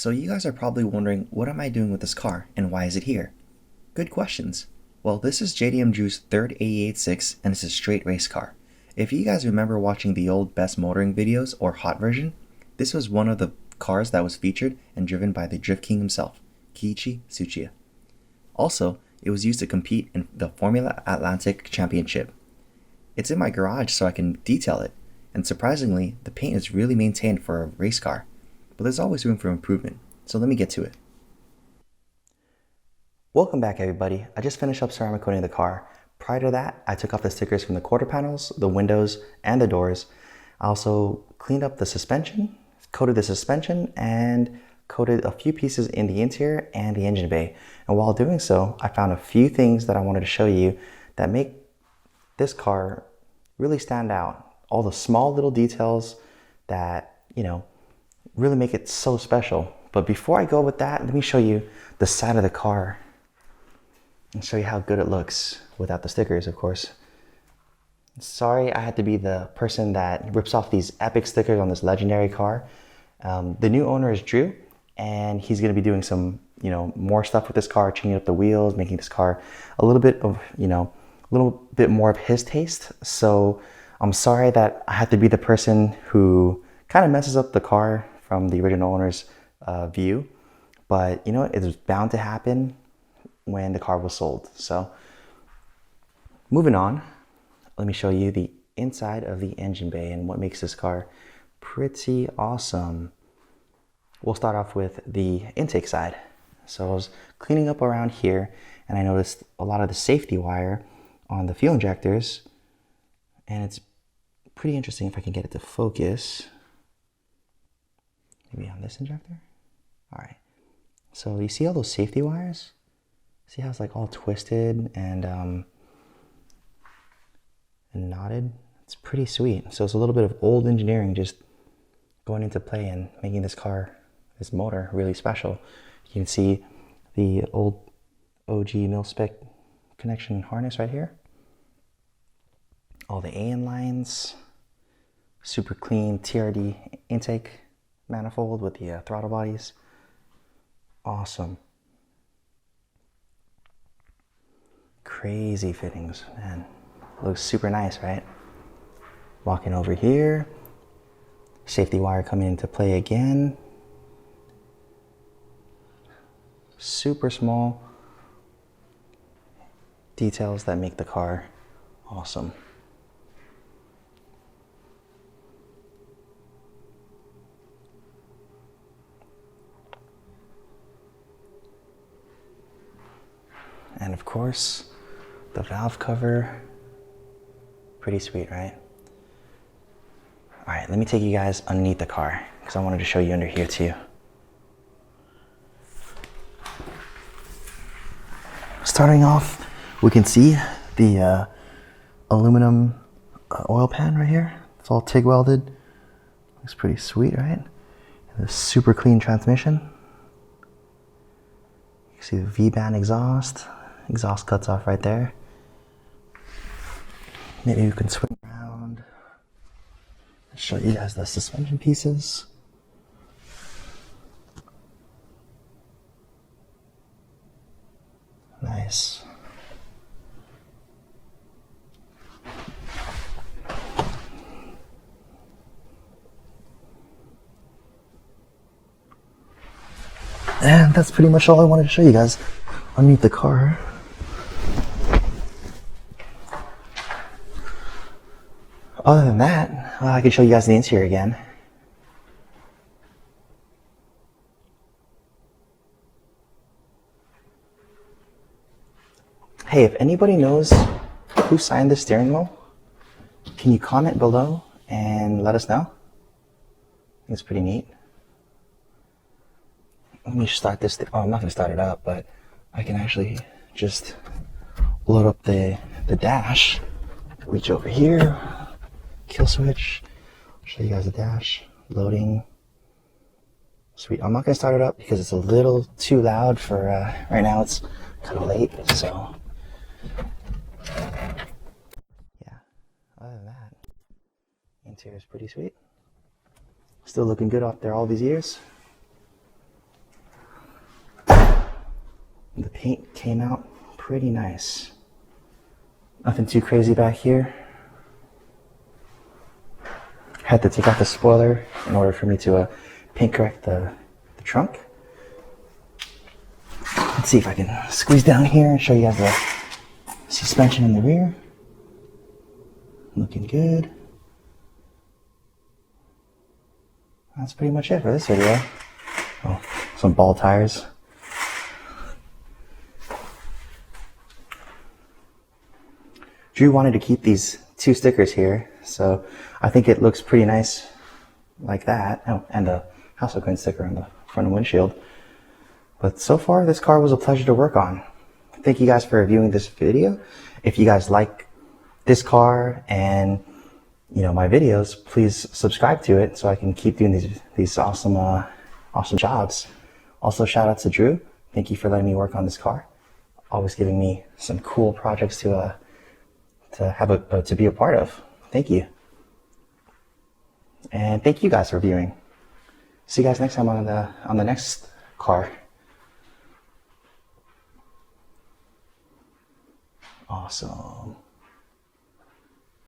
So you guys are probably wondering, what am I doing with this car and why is it here? Good questions. Well, this is JDM Drew's third AE86 and it's a straight race car. If you guys remember watching the old best motoring videos or hot version, this was one of the cars that was featured and driven by the Drift King himself, Kiichi Tsuchiya. Also, it was used to compete in the Formula Atlantic Championship. It's in my garage so I can detail it, and surprisingly, the paint is really maintained for a race car, but there's always room for improvement, so let me get to it. Welcome back everybody. I just finished up ceramic coating the car. Prior to that, I took off the stickers from the quarter panels, the windows, and the doors. I also cleaned up the suspension, coated the suspension, and coated a few pieces in the interior and the engine bay. And while doing so, I found a few things that I wanted to show you that make this car really stand out. All the small little details that, really make it so special. But before I go with that, let me show you the side of the car and show you how good it looks without the stickers, of course. Sorry, I had to be the person that rips off these epic stickers on this legendary car. The new owner is Drew, and he's going to be doing some, more stuff with this car, changing up the wheels, making this car a little bit of, a little bit more of his taste. So I'm sorry that I had to be the person who kind of messes up the car from the original owner's view, but it was bound to happen when the car was sold. So moving on, let me show you the inside of the engine bay and what makes this car pretty awesome. We'll start off with the intake side. So I was cleaning up around here and I noticed a lot of the safety wire on the fuel injectors, and it's pretty interesting if I can get it to focus. Maybe on this injector? All right. So you see all those safety wires? See how it's like all twisted and knotted? It's pretty sweet. So it's a little bit of old engineering just going into play and making this car, this motor, really special. You can see the old OG mil-spec connection harness right here. All the AN lines, super clean TRD intake manifold with the throttle bodies. Awesome. Crazy fittings, man. Looks super nice, right? Walking over here, safety wire coming into play again. Super small details that make the car awesome. And of course, the valve cover, pretty sweet, right? All right, let me take you guys underneath the car because I wanted to show you under here too. Starting off, we can see the aluminum oil pan right here. It's all TIG welded. Looks pretty sweet, right? And the super clean transmission. You can see the V-band exhaust. Exhaust cuts off right there. Maybe we can swing around. I'll show you guys the suspension pieces. Nice. And that's pretty much all I wanted to show you guys underneath the car. Other than that, I can show you guys the interior again. Hey, if anybody knows who signed the steering wheel, can you comment below and let us know? I think it's pretty neat. Let me start this. I'm not going to start it up, but I can actually just load up the dash. Reach over here. Kill switch, show you guys the dash, loading. Sweet. I'm not going to start it up because it's a little too loud for right now. It's kind of late, so yeah. Other than that, interior is pretty sweet. Still looking good up there all these years. The paint came out pretty nice. Nothing too crazy back here. Had to take out the spoiler in order for me to paint correct the trunk. Let's see if I can squeeze down here and show you guys the suspension in the rear. Looking good. That's pretty much it for this video. Oh, some ball tires. Drew wanted to keep these two stickers here, so I think it looks pretty nice like that. Oh, and a Hasselgren sticker on the front windshield. But so far, this car was a pleasure to work on. Thank you guys for viewing this video. If you guys like this car and my videos, please subscribe to it so I can keep doing these awesome jobs. Also, shout out to Drew. Thank you for letting me work on this car. Always giving me some cool projects to be a part of. Thank you. And thank you guys for viewing. See you guys next time on the next car. Awesome.